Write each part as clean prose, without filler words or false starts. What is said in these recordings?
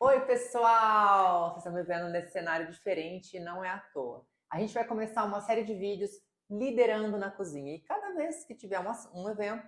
Oi, pessoal! Vocês estão me vendo nesse cenário diferente e não é à toa. A gente vai começar uma série de vídeos liderando na cozinha. E cada vez que tiver um evento...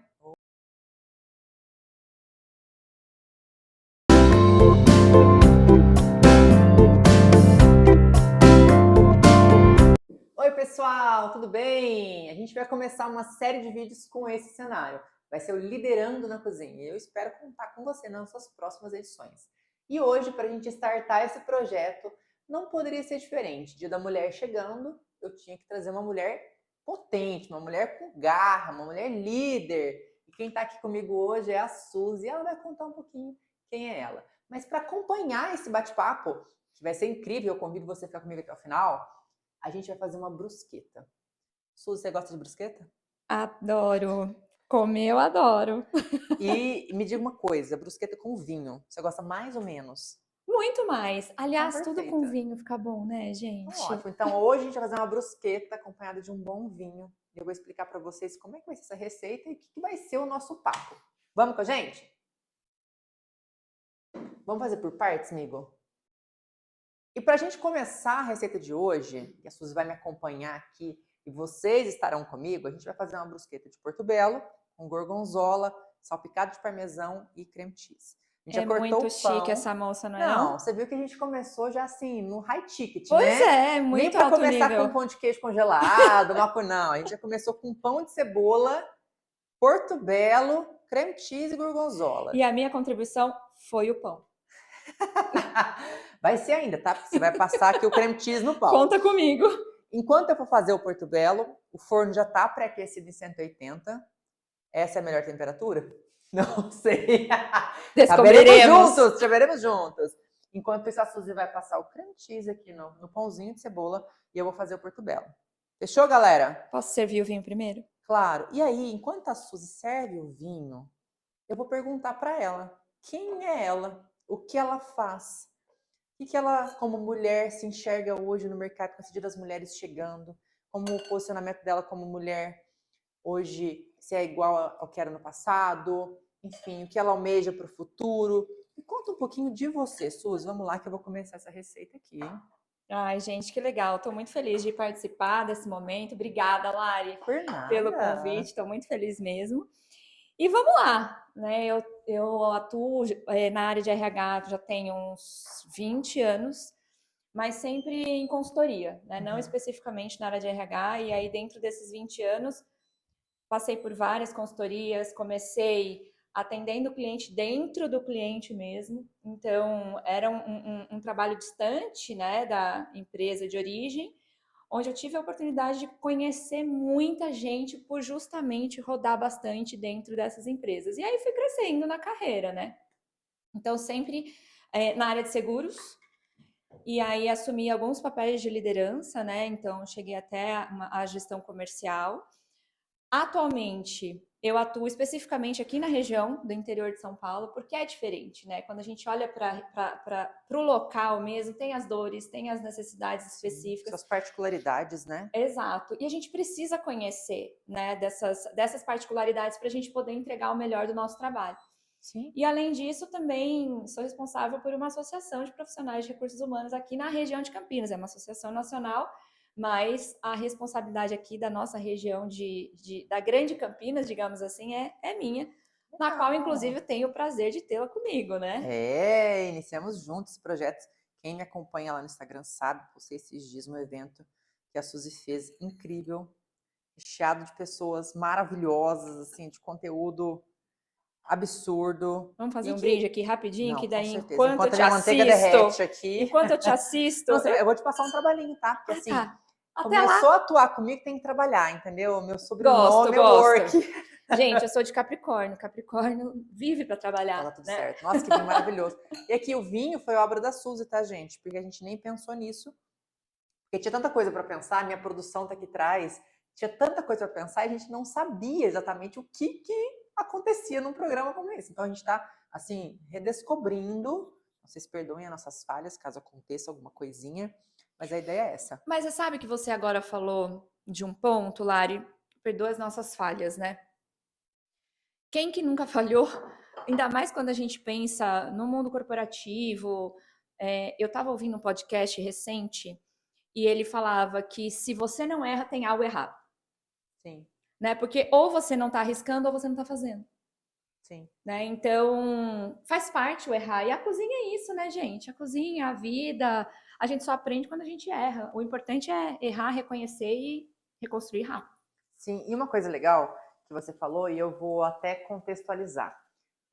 Oi, pessoal! Tudo bem? A gente vai começar uma série de vídeos com esse cenário. Vai ser o Liderando na Cozinha. E eu espero contar com você nas suas próximas edições. E hoje, para a gente startar esse projeto, não poderia ser diferente. Dia da Mulher chegando, eu tinha que trazer uma mulher potente, uma mulher com garra, uma mulher líder. E quem está aqui comigo hoje é a Suzy. Ela vai contar um pouquinho quem é ela. Mas para acompanhar esse bate-papo, que vai ser incrível, eu convido você a ficar comigo até o final, a gente vai fazer uma brusqueta. Suzy, você gosta de brusqueta? Adoro. Comer eu adoro. E me diga uma coisa, brusqueta com vinho, você gosta mais ou menos? Muito mais. Aliás, tudo com Perfeita. vinho fica bom, né, gente? Ótimo. Então hoje a gente vai fazer uma brusqueta acompanhada de um bom vinho. Eu vou explicar para vocês como é que vai ser essa receita e o que vai ser o nosso papo. Vamos com a gente? Vamos fazer por partes, amigo? E para a gente começar a receita de hoje, que a Suzy vai me acompanhar aqui e vocês estarão comigo, a gente vai fazer uma brusqueta de portobello com gorgonzola, salpicado de parmesão e creme cheese. A gente É já cortou muito o pão. chique essa moça, não é Não, não? você viu que a gente começou já assim, no high ticket, Pois né? é, Nem muito para alto começar com nível. pão de queijo congelado, não. A gente já começou com pão de cebola, portobello, creme cheese e gorgonzola. E a minha contribuição foi o pão. Vai ser ainda, tá? Porque você vai passar aqui o creme cheese no pau. Conta comigo. Enquanto eu for fazer o portobello, o forno já está pré-aquecido em 180. Essa é a melhor temperatura? Não sei. Descobriremos. Saberemos juntos. Enquanto isso, a Suzy vai passar o creme cheese aqui no pãozinho de cebola e eu vou fazer o portobello. Fechou, galera? Posso servir o vinho primeiro? Claro. E aí, enquanto a Suzy serve o vinho, eu vou perguntar para ela quem é ela, o que ela faz, o que ela, como mulher, se enxerga hoje no mercado com esse Dia das Mulheres chegando, como o posicionamento dela como mulher hoje, se é igual ao que era no passado, enfim, o que ela almeja para o futuro. Me conta um pouquinho de você, Suzy. Vamos lá que eu vou começar essa receita aqui, hein? Ai, gente, que legal. Estou muito feliz de participar desse momento. Obrigada, Lari, Por pelo nada. convite. Estou muito feliz mesmo. E vamos lá, né? Eu atuo na área de RH já tenho uns 20 anos, mas sempre em consultoria, né? Não especificamente na área de RH. E aí, dentro desses 20 anos, passei por várias consultorias, comecei atendendo o cliente dentro do cliente mesmo. Então, era um trabalho distante, né, da empresa de origem, onde eu tive a oportunidade de conhecer muita gente por justamente rodar bastante dentro dessas empresas. E aí fui crescendo na carreira, né? Então, sempre na área de seguros, e aí assumi alguns papéis de liderança, né? Então, cheguei até a gestão comercial. Atualmente, eu atuo especificamente aqui na região do interior de São Paulo, porque é diferente, né? Quando a gente olha para o local mesmo, tem as dores, tem as necessidades específicas. Suas particularidades, né? Exato. E a gente precisa conhecer, né, dessas particularidades para a gente poder entregar o melhor do nosso trabalho. Sim. E, além disso, também sou responsável por uma associação de profissionais de recursos humanos aqui na região de Campinas. É uma associação nacional, mas a responsabilidade aqui da nossa região da grande Campinas, digamos assim, é minha, na qual, inclusive, eu tenho o prazer de tê-la comigo, né? Iniciamos juntos esse projeto. Quem me acompanha lá no Instagram sabe, postei esses dias um evento que a Suzy fez, incrível, recheado de pessoas maravilhosas, assim, de conteúdo absurdo. Vamos fazer um brinde aqui rapidinho, Não, que com daí certeza. enquanto eu Enquanto a te minha manteiga derrete assisto, aqui... enquanto eu te assisto, Não, eu vou te passar um trabalhinho, tá? Porque assim, tá. Até começou lá. a atuar comigo, tem que trabalhar, entendeu? Meu Gosto, sobrenome é gosto. work. Gente, eu sou de Capricórnio. Capricórnio vive para trabalhar, Então tá tudo né? certo. Nossa, que vinho maravilhoso. E aqui o vinho foi obra da Suzy, tá, gente? Porque a gente nem pensou nisso. Porque tinha tanta coisa para pensar, minha produção tá aqui atrás, tinha tanta coisa para pensar e a gente não sabia exatamente o que acontecia num programa como esse. Então a gente tá, assim, redescobrindo. Vocês perdoem as nossas falhas, caso aconteça alguma coisinha, mas a ideia é essa. Mas você sabe que você agora falou de um ponto, Lari, perdoa as nossas falhas, né? Quem que nunca falhou? Ainda mais quando a gente pensa no mundo corporativo, Eu estava ouvindo um podcast recente e ele falava que se você não erra, tem algo errado. Sim, Né? Porque ou você não está arriscando ou você não está fazendo. sim. Né? Então, faz parte o errar. E a cozinha é isso, né, gente? A cozinha, a vida, a gente só aprende quando a gente erra. O importante é errar, reconhecer e reconstruir rápido. Sim, e uma coisa legal que você falou, e eu vou até contextualizar.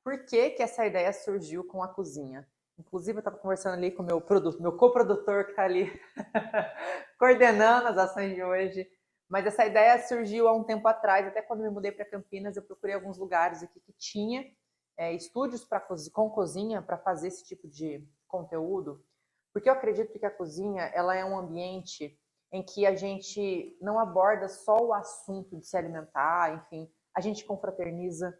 Por que que essa ideia surgiu com a cozinha? Inclusive, eu estava conversando ali com o meu coprodutor que está ali coordenando as ações de hoje. Mas essa ideia surgiu há um tempo atrás, até quando me mudei para Campinas, eu procurei alguns lugares aqui que tinha estúdios com cozinha para fazer esse tipo de conteúdo, porque eu acredito que a cozinha ela é um ambiente em que a gente não aborda só o assunto de se alimentar, enfim, a gente confraterniza,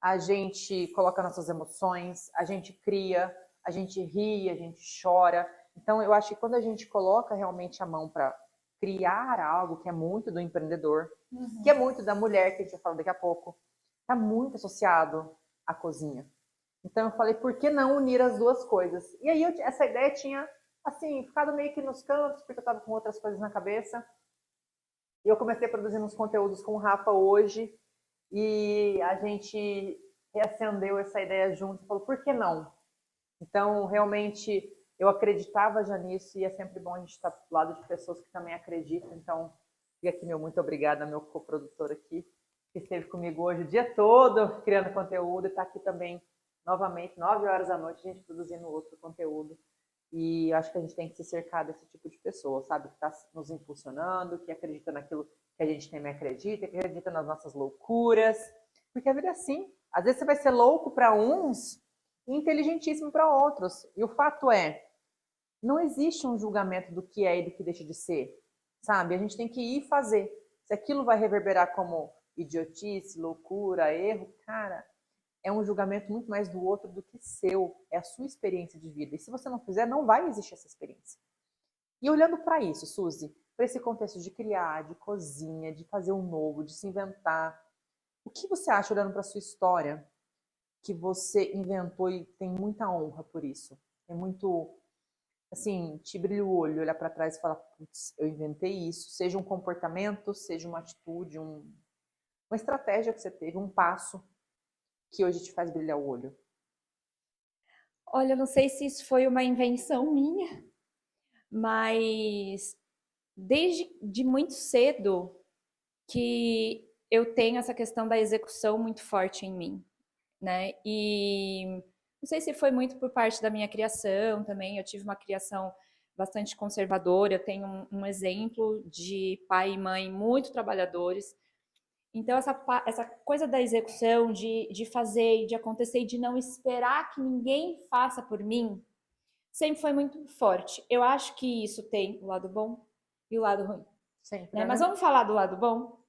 a gente coloca nossas emoções, a gente cria, a gente ri, a gente chora. Então, eu acho que quando a gente coloca realmente a mão para criar algo que é muito do empreendedor, que é muito da mulher, que a gente vai falar daqui a pouco, está muito associado à cozinha. Então, eu falei, por que não unir as duas coisas? E aí, essa ideia tinha, assim, ficado meio que nos cantos, porque eu estava com outras coisas na cabeça. E eu comecei a produzir uns conteúdos com o Rafa hoje, e a gente reacendeu essa ideia junto e falou, por que não? Então, realmente, eu acreditava já nisso e é sempre bom a gente estar do lado de pessoas que também acreditam. Então, fica aqui meu muito obrigada, meu coprodutor aqui, que esteve comigo hoje o dia todo criando conteúdo e está aqui também, novamente, 9 horas da noite, a gente produzindo outro conteúdo. E acho que a gente tem que se cercar desse tipo de pessoa, sabe? Que está nos impulsionando, que acredita naquilo que a gente também acredita, que acredita nas nossas loucuras. Porque a vida é assim. Às vezes você vai ser louco para uns e inteligentíssimo para outros. E o fato é, não existe um julgamento do que é e do que deixa de ser, sabe? A gente tem que ir fazer. Se aquilo vai reverberar como idiotice, loucura, erro, cara, é um julgamento muito mais do outro do que seu. É a sua experiência de vida. E se você não fizer, não vai existir essa experiência. E olhando para isso, Suzy, para esse contexto de criar, de cozinha, de fazer um novo, de se inventar, o que você acha, olhando para a sua história, que você inventou e tem muita honra por isso? É muito, assim, te brilha o olho, olhar para trás e falar, putz, eu inventei isso. Seja um comportamento, seja uma atitude, uma estratégia que você teve, um passo que hoje te faz brilhar o olho. Olha, eu não sei se isso foi uma invenção minha, mas desde de muito cedo que eu tenho essa questão da execução muito forte em mim, né? E não sei se foi muito por parte da minha criação também. Eu tive uma criação bastante conservadora. Eu tenho um exemplo de pai e mãe muito trabalhadores. Então, essa coisa da execução, de fazer e de acontecer e de não esperar que ninguém faça por mim, sempre foi muito forte. Eu acho que isso tem o lado bom e o lado ruim. Sempre, Né? Mas né? vamos falar do lado bom?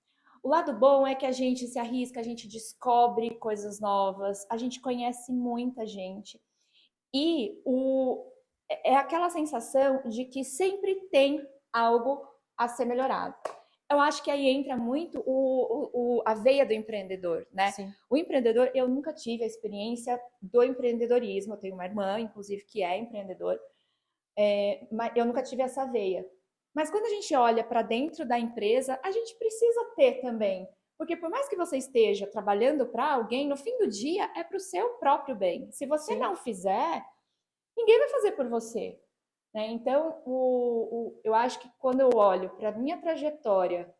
O lado bom é que a gente se arrisca, a gente descobre coisas novas, a gente conhece muita gente. E é aquela sensação de que sempre tem algo a ser melhorado. Eu acho que aí entra muito a veia do empreendedor, né? Sim. O empreendedor, eu nunca tive a experiência do empreendedorismo. Eu tenho uma irmã, inclusive, que é empreendedor, mas eu nunca tive essa veia. Mas quando a gente olha para dentro da empresa, a gente precisa ter também. Porque por mais que você esteja trabalhando para alguém, no fim do dia é para o seu próprio bem. Se você Sim. não fizer, ninguém vai fazer por você. Né? Então, eu acho que quando eu olho para a minha trajetória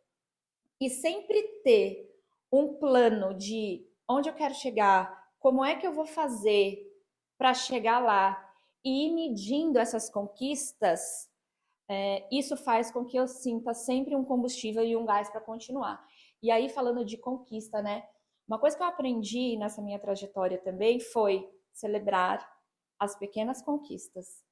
e sempre ter um plano de onde eu quero chegar, como é que eu vou fazer para chegar lá e ir medindo essas conquistas, isso faz com que eu sinta sempre um combustível e um gás para continuar. E aí, falando de conquista, né? Uma coisa que eu aprendi nessa minha trajetória também foi celebrar as pequenas conquistas.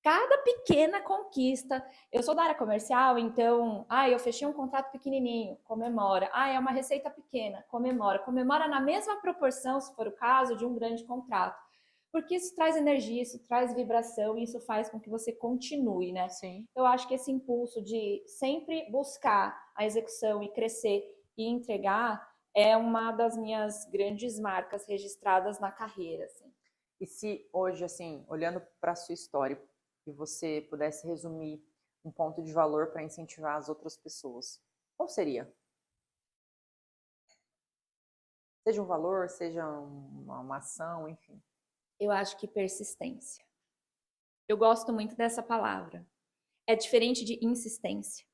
Cada pequena conquista. Eu sou da área comercial, então, eu fechei um contrato pequenininho, comemora. É uma receita pequena, comemora. Comemora na mesma proporção, se for o caso, de um grande contrato. Porque isso traz energia, isso traz vibração e isso faz com que você continue, né? Sim. Eu acho que esse impulso de sempre buscar a execução e crescer e entregar é uma das minhas grandes marcas registradas na carreira, assim. E se hoje, assim, olhando para a sua história, e você pudesse resumir um ponto de valor para incentivar as outras pessoas, qual seria? Seja um valor, seja uma ação, enfim. Eu acho que persistência. Eu gosto muito dessa palavra. É diferente de insistência,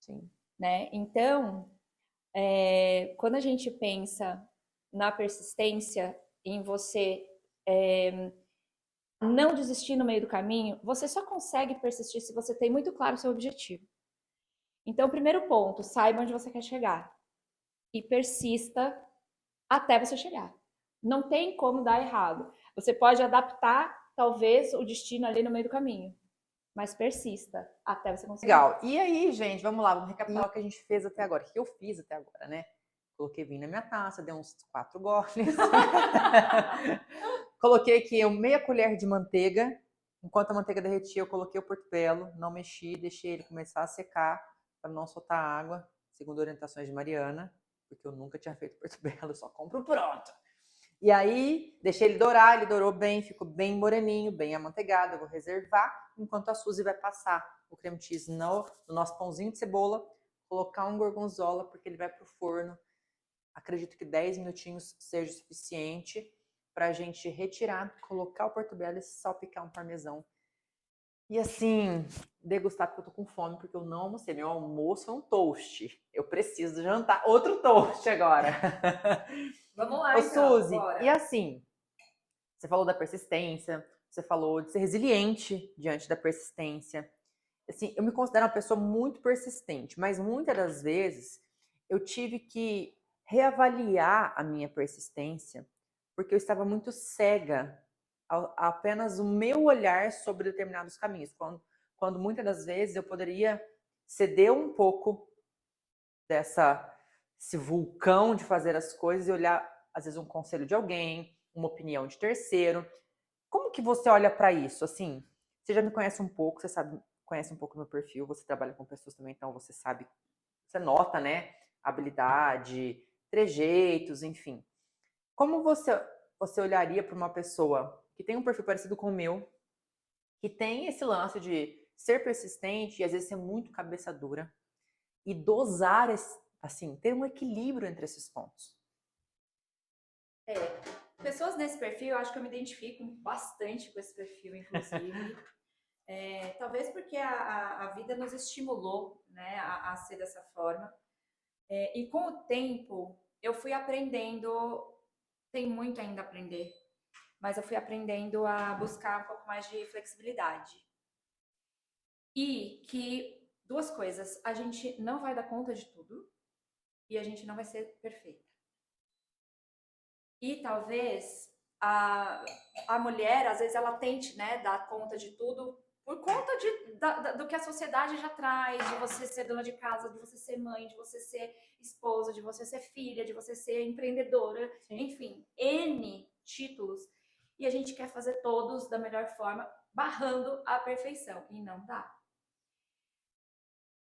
Sim. né? Então, quando a gente pensa na persistência, em você não desistir no meio do caminho, você só consegue persistir se você tem muito claro o seu objetivo. Então, primeiro ponto, saiba onde você quer chegar e persista até você chegar. Não tem como dar errado. Você pode adaptar, talvez, o destino ali no meio do caminho, mas persista até você conseguir. Legal. E aí, gente, vamos lá, vamos recapitular o que a gente fez até agora. O que eu fiz até agora, né? Coloquei vinho na minha taça, dei uns 4 goles. Coloquei aqui meia colher de manteiga. Enquanto a manteiga derretia, eu coloquei o portobello, não mexi, deixei ele começar a secar para não soltar água, segundo orientações de Mariana, porque eu nunca tinha feito portobello, eu só compro pronto. E aí, deixei ele dourar, ele dourou bem, ficou bem moreninho, bem amanteigado. Eu vou reservar, enquanto a Suzy vai passar o creme cheese no nosso pãozinho de cebola, colocar um gorgonzola, porque ele vai pro forno. Acredito que 10 minutinhos seja o suficiente para a gente retirar, colocar o portobello e salpicar um parmesão. E assim, degustar, porque eu tô com fome, porque eu não almocei. Meu almoço é um toast. Eu preciso jantar outro toast agora. Vamos lá, Ô, então. Suzy, Bora. e assim, você falou da persistência, você falou de ser resiliente diante da persistência. Assim, eu me considero uma pessoa muito persistente, mas muitas das vezes eu tive que reavaliar a minha persistência porque eu estava muito cega a apenas o meu olhar sobre determinados caminhos, quando muitas das vezes eu poderia ceder um pouco esse vulcão de fazer as coisas e olhar, às vezes, um conselho de alguém, uma opinião de terceiro. Como que você olha para isso? Assim, você já me conhece um pouco, você sabe, conhece um pouco do meu perfil, você trabalha com pessoas também, então você sabe, você nota, né? Habilidade, trejeitos, enfim. Como você olharia para uma pessoa que tem um perfil parecido com o meu, que tem esse lance de ser persistente e às vezes ser muito cabeça dura e dosar, assim, ter um equilíbrio entre esses pontos? Pessoas nesse perfil, eu acho que eu me identifico bastante com esse perfil, inclusive. Talvez porque a vida nos estimulou, né, a ser dessa forma. E com o tempo, eu fui aprendendo, tem muito ainda a aprender, mas eu fui aprendendo a buscar um pouco mais de flexibilidade. E que, duas coisas, a gente não vai dar conta de tudo e a gente não vai ser perfeita. E talvez a mulher, às vezes, ela tente, né, dar conta de tudo por conta do que a sociedade já traz, de você ser dona de casa, de você ser mãe, de você ser esposa, de você ser filha, de você ser empreendedora, Sim. enfim, N títulos. E a gente quer fazer todos da melhor forma, barrando a perfeição. E não dá.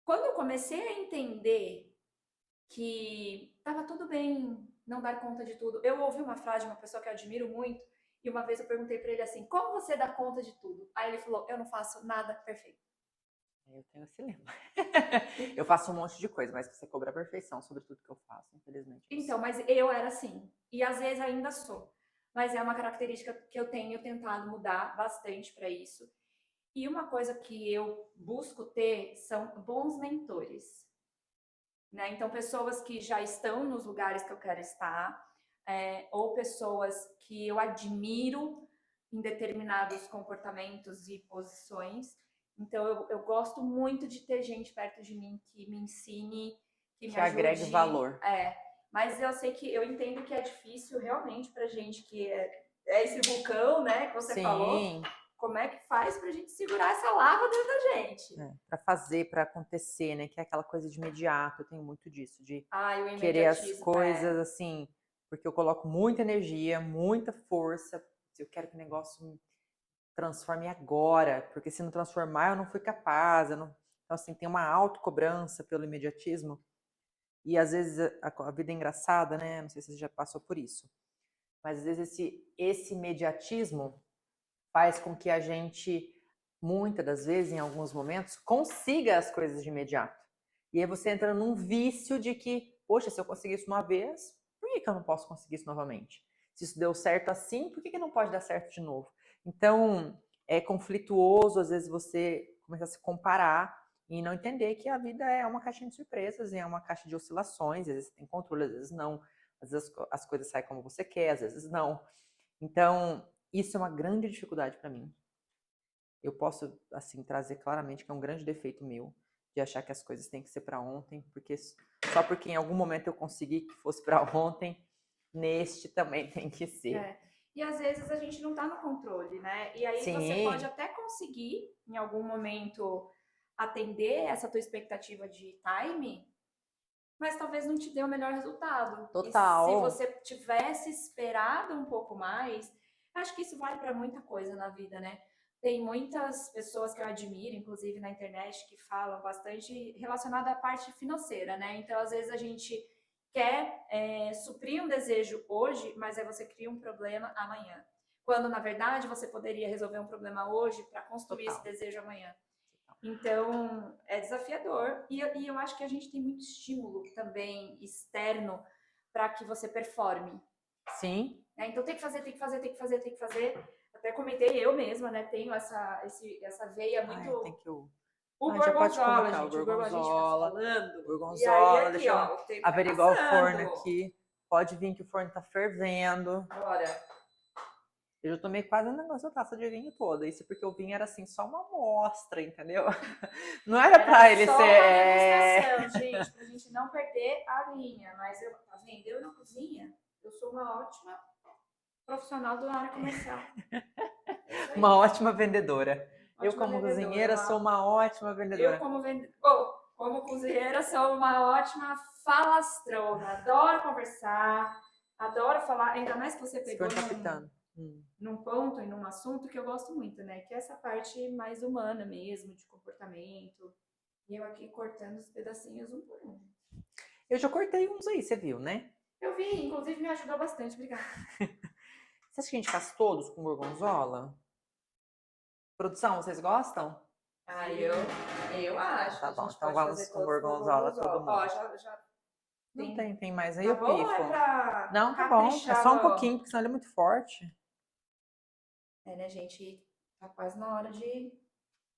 Quando eu comecei a entender que estava tudo bem não dar conta de tudo. Eu ouvi uma frase de uma pessoa que eu admiro muito, e uma vez eu perguntei para ele assim: como você dá conta de tudo? Aí ele falou: eu não faço nada perfeito. Eu tenho esse lema. Eu faço um monte de coisa, mas você cobra a perfeição sobre tudo que eu faço, infelizmente. Então, mas eu era assim, e às vezes ainda sou. Mas é uma característica que eu tenho tentado mudar bastante para isso. E uma coisa que eu busco ter são bons mentores. Né? Então, pessoas que já estão nos lugares que eu quero estar, ou pessoas que eu admiro em determinados comportamentos e posições. Então, eu gosto muito de ter gente perto de mim que me ensine, que me Que agregue ajude. valor. Mas eu sei que eu entendo que é difícil realmente pra gente que é esse vulcão, né, que você falou. Sim. Como é que faz pra gente segurar essa lava dentro da gente? Para fazer, para acontecer, né? Que é aquela coisa de imediato. Eu tenho muito disso, de O querer as imediatismo. coisas assim, porque eu coloco muita energia, muita força. Eu quero que o negócio me transforme agora, porque se não transformar, eu não fui capaz. Então, assim, tem uma autocobrança pelo imediatismo. E às vezes a vida é engraçada, né? Não sei se você já passou por isso. Mas às vezes esse imediatismo faz com que a gente, muitas das vezes, em alguns momentos, consiga as coisas de imediato. E aí você entra num vício de que, poxa, se eu conseguir isso uma vez, por que eu não posso conseguir isso novamente? Se isso deu certo assim, por que não pode dar certo de novo? Então, é conflituoso, às vezes, você começar a se comparar e não entender que a vida é uma caixinha de surpresas, é uma caixa de oscilações, às vezes tem controle, às vezes não. Às vezes as coisas saem como você quer, às vezes não. Então, isso é uma grande dificuldade para mim. Eu posso, assim, trazer claramente que é um grande defeito meu, de achar que as coisas têm que ser para ontem, porque só porque em algum momento eu consegui que fosse para ontem, neste também tem que ser. É. E às vezes a gente não tá no controle, né? E aí você Sim, pode até conseguir, em algum momento, atender essa tua expectativa de time, mas talvez não te dê o melhor resultado. E se total. você tivesse esperado um pouco mais, acho que isso vale para muita coisa na vida, né? Tem muitas pessoas que eu admiro, inclusive na internet, que falam bastante relacionado à parte financeira, né? Então, às vezes a gente quer suprir um desejo hoje, mas aí você cria um problema amanhã. Quando, na verdade, você poderia resolver um problema hoje para construir esse Total. desejo amanhã. Então, é desafiador. E eu acho que a gente tem muito estímulo também externo para que você performe. Sim. Então, tem que fazer, tem que fazer, tem que fazer, tem que fazer. Até comentei eu mesma, né? Tenho essa veia muito. Ai, tem que eu... O já pode gorgonzola, colocar o gente. O gorgonzola, a gente fica gorgonzola. falando. E aí, Gorgonzola, aqui, deixa eu ó, o tempo vai averiguar o forno passando. aqui. Pode vir que o forno tá fervendo. Bora. Eu já tomei quase um negócio da taça de vinho toda. Isso porque o vinho era assim, só uma amostra, entendeu? Não era pra ele só ser. uma degustação, gente, pra gente não perder a linha. Mas eu, tá vendo? Eu na cozinha, eu sou uma ótima profissional da área comercial. Uma ótima vendedora. Eu, Ótima como vendedora. cozinheira, sou uma ótima Eu, vendedora. como cozinheira, sou uma ótima falastrona. Adoro conversar, adoro falar. Ainda mais que você Esse pegou forno tá pitando. num ponto e num assunto que eu gosto muito, né? Que é essa parte mais humana mesmo, de comportamento. E eu aqui cortando os pedacinhos um por um. Eu já cortei uns aí, você viu, né? Eu vi, inclusive me ajudou bastante, obrigada. Você acha que a gente faz todos com gorgonzola? Produção, vocês gostam? Ah, eu acho Tá que a bom, gente então pode vamos fazer com todos com gorgonzola todo gorgonzola. mundo. Ó, já Não tem. tem mais aí, Tá eu bom ou é pifo. pra Não, tá bom. É caprichar só um pouquinho, porque senão ele é muito forte. É, né, gente? Tá quase na hora de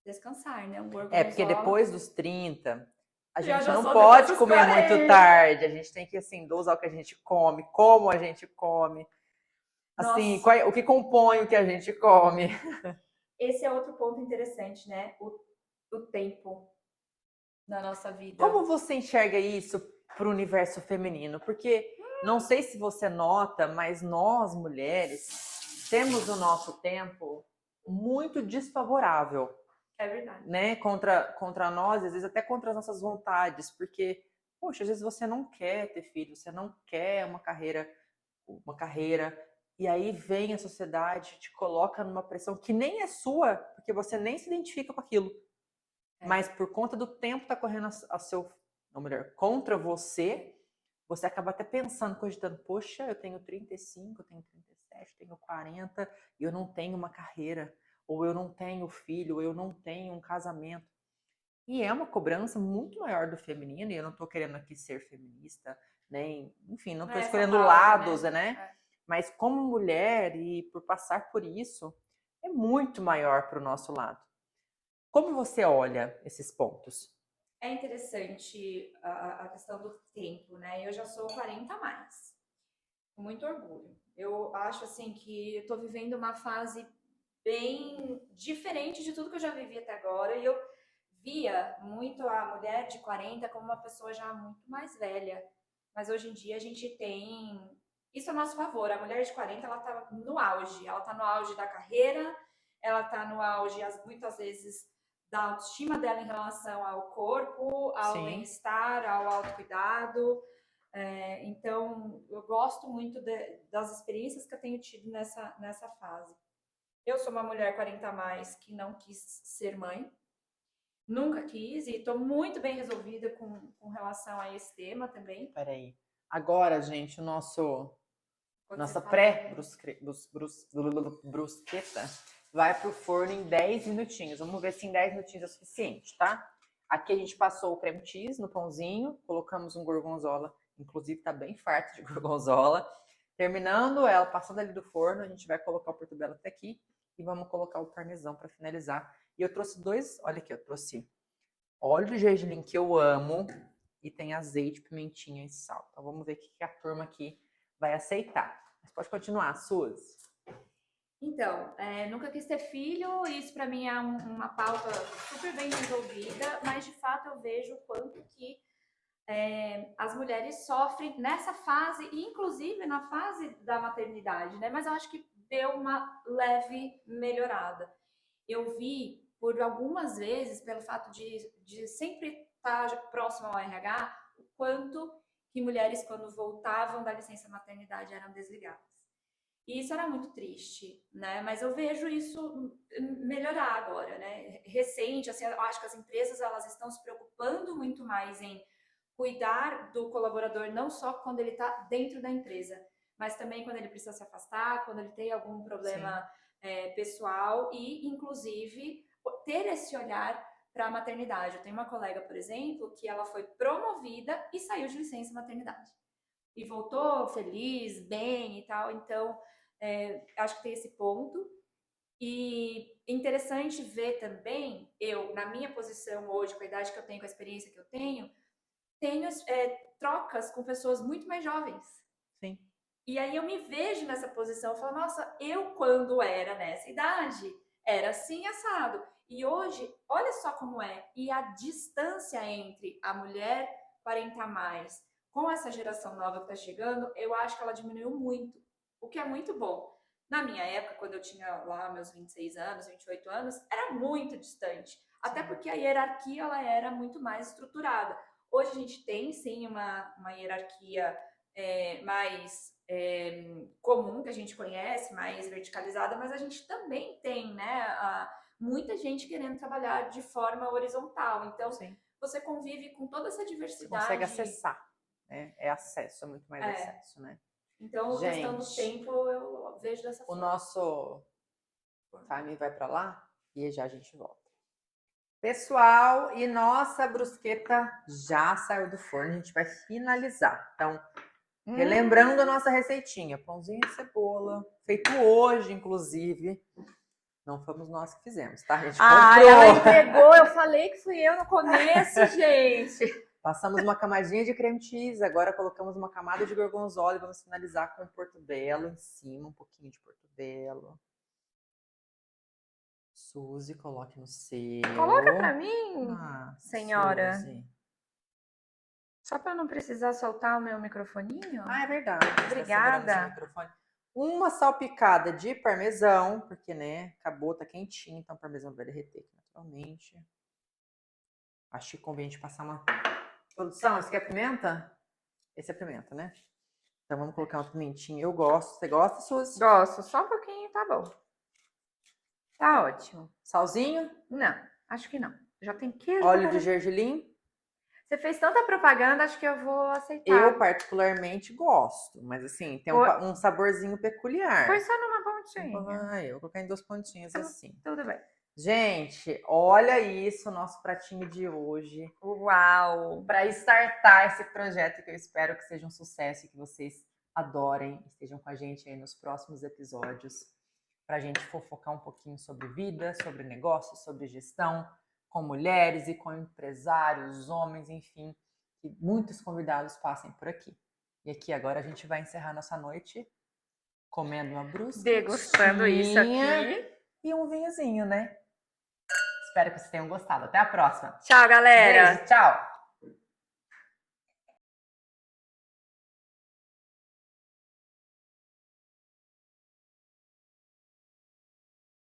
descansar, né? Um É, porque gorgonzola. depois dos 30, a gente Já não sou depois pode dos comer muito 40. tarde. A gente tem que, assim, dosar o que a gente come, como a gente come. Assim, Nossa, o que compõe o que a gente come. esse é outro ponto interessante, né? O tempo na nossa vida. Como você enxerga isso para o universo feminino? Porque não sei se você nota, mas nós, mulheres, temos o nosso tempo muito desfavorável. É verdade. Né, contra nós, às vezes até contra as nossas vontades, porque, poxa, às vezes você não quer ter filho, você não quer uma carreira, e aí vem a sociedade, te coloca numa pressão que nem é sua, porque você nem se identifica com aquilo. Mas por conta do tempo tá correndo a seu, ou melhor, contra você, você acaba até pensando, cogitando, poxa, eu tenho 35, eu tenho 37, eu tenho 40, e eu não tenho uma carreira, ou eu não tenho filho, ou eu não tenho um casamento. E é uma cobrança muito maior do feminino, e eu não estou querendo aqui ser feminista, nem, enfim, não estou escolhendo lados, né? Mas como mulher, e por passar por isso, é muito maior para o nosso lado. Como você olha esses pontos? É interessante a questão do tempo, né? Eu já sou 40 a mais. Com muito orgulho. Eu acho, assim, que eu tô vivendo uma fase bem diferente de tudo que eu já vivi até agora. E eu via muito a mulher de 40 como uma pessoa já muito mais velha. Mas hoje em dia a gente tem isso a nosso favor. A mulher de 40, ela tá no auge. Ela tá no auge da carreira, ela tá no auge, muitas vezes, da autoestima dela em relação ao corpo, ao bem-estar, ao autocuidado. Então, eu gosto muito das experiências que eu tenho tido nessa fase. Eu sou uma mulher 40 a mais que não quis ser mãe, nunca quis, e estou muito bem resolvida com relação a esse tema também. Peraí. Agora, gente, o nosso Nossa pré-brusqueta vai pro forno em 10 minutinhos. Vamos ver se em 10 minutinhos é suficiente, tá? Aqui a gente passou o creme cheese no pãozinho, colocamos um gorgonzola, inclusive tá bem farto de gorgonzola. Terminando ela, passando ali do forno, a gente vai colocar o portobello até aqui e vamos colocar o parmesão para finalizar. E eu trouxe olha aqui, eu trouxe óleo de gergelim que eu amo e tem azeite, pimentinha e sal. Então vamos ver o que a turma aqui vai aceitar. Mas pode continuar, Suzy. Então, nunca quis ter filho, isso para mim é uma pauta super bem resolvida, mas de fato eu vejo o quanto que as mulheres sofrem nessa fase, e inclusive na fase da maternidade, né? Mas eu acho que deu uma leve melhorada. Eu vi por algumas vezes, pelo fato de sempre estar próximo ao RH, o quanto que mulheres, quando voltavam da licença maternidade, eram desligadas. E isso era muito triste, né? Mas eu vejo isso melhorar agora, né? Recente, assim, eu acho que as empresas elas estão se preocupando muito mais em cuidar do colaborador, não só quando ele está dentro da empresa, mas também quando ele precisa se afastar, quando ele tem algum problema pessoal e, inclusive, ter esse olhar para a maternidade. Eu tenho uma colega, por exemplo, que ela foi promovida e saiu de licença maternidade. E voltou feliz, bem e tal. Então, acho que tem esse ponto. E interessante ver também, eu, na minha posição hoje, com a idade que eu tenho, com a experiência que eu tenho trocas com pessoas muito mais jovens. Sim. E aí eu me vejo nessa posição, eu falo, nossa, eu quando era nessa idade, era assim, assado. E hoje, olha só como é. E a distância entre a mulher 40 a mais com essa geração nova que está chegando, eu acho que ela diminuiu muito, o que é muito bom. Na minha época, quando eu tinha lá meus 26 anos, 28 anos, era muito distante. Até porque a hierarquia ela era muito mais estruturada. Hoje a gente tem, sim, uma hierarquia mais comum, que a gente conhece, mais verticalizada, mas a gente também tem, né, muita gente querendo trabalhar de forma horizontal. Então, sim, você convive com toda essa diversidade. Você consegue acessar, né? É acesso, é muito mais acesso, né? Então, a questão do tempo, eu vejo dessa forma. O nosso time vai para lá e já a gente volta. Pessoal, e nossa brusqueta já saiu do forno, a gente vai finalizar. Então, relembrando a nossa receitinha, pãozinho de cebola, feito hoje, inclusive. Não fomos nós que fizemos, tá? A gente comprou. Ela entregou, eu falei que fui eu no começo, gente. Passamos uma camadinha de creme cheese, agora colocamos uma camada de gorgonzola e vamos finalizar com portobello em cima, um pouquinho de portobello. Suzy, coloque no seu. Coloca pra mim, senhora. Suzy. Só para eu não precisar soltar o meu microfoninho? Ah, é verdade. Obrigada. Uma salpicada de parmesão, porque, né, acabou, tá quentinho, então o parmesão vai derreter aqui naturalmente. Acho que convém a gente passar uma... Produção, esse aqui é pimenta? Esse é pimenta, né? Então vamos colocar uma pimentinha. Eu gosto. Você gosta, Suzy? Gosto. Só um pouquinho, tá bom. Tá ótimo. Salzinho? Não, acho que não. Já tem queijo. Óleo de gergelim? Você fez tanta propaganda, acho que eu vou aceitar. Eu particularmente gosto, mas assim, tem um saborzinho peculiar. Foi só numa pontinha. Eu vou colocar em 2 pontinhas assim. Tudo bem. Gente, olha isso, nosso pratinho de hoje. Uau! Para startar esse projeto que eu espero que seja um sucesso e que vocês adorem, estejam com a gente aí nos próximos episódios, para a gente fofocar um pouquinho sobre vida, sobre negócios, sobre gestão, com mulheres e com empresários, homens, enfim, que muitos convidados passem por aqui. E aqui agora a gente vai encerrar nossa noite comendo uma brusquetinha. Degustando isso aqui. E um vinhozinho, né? Espero que vocês tenham gostado. Até a próxima. Tchau, galera. Beijo, tchau.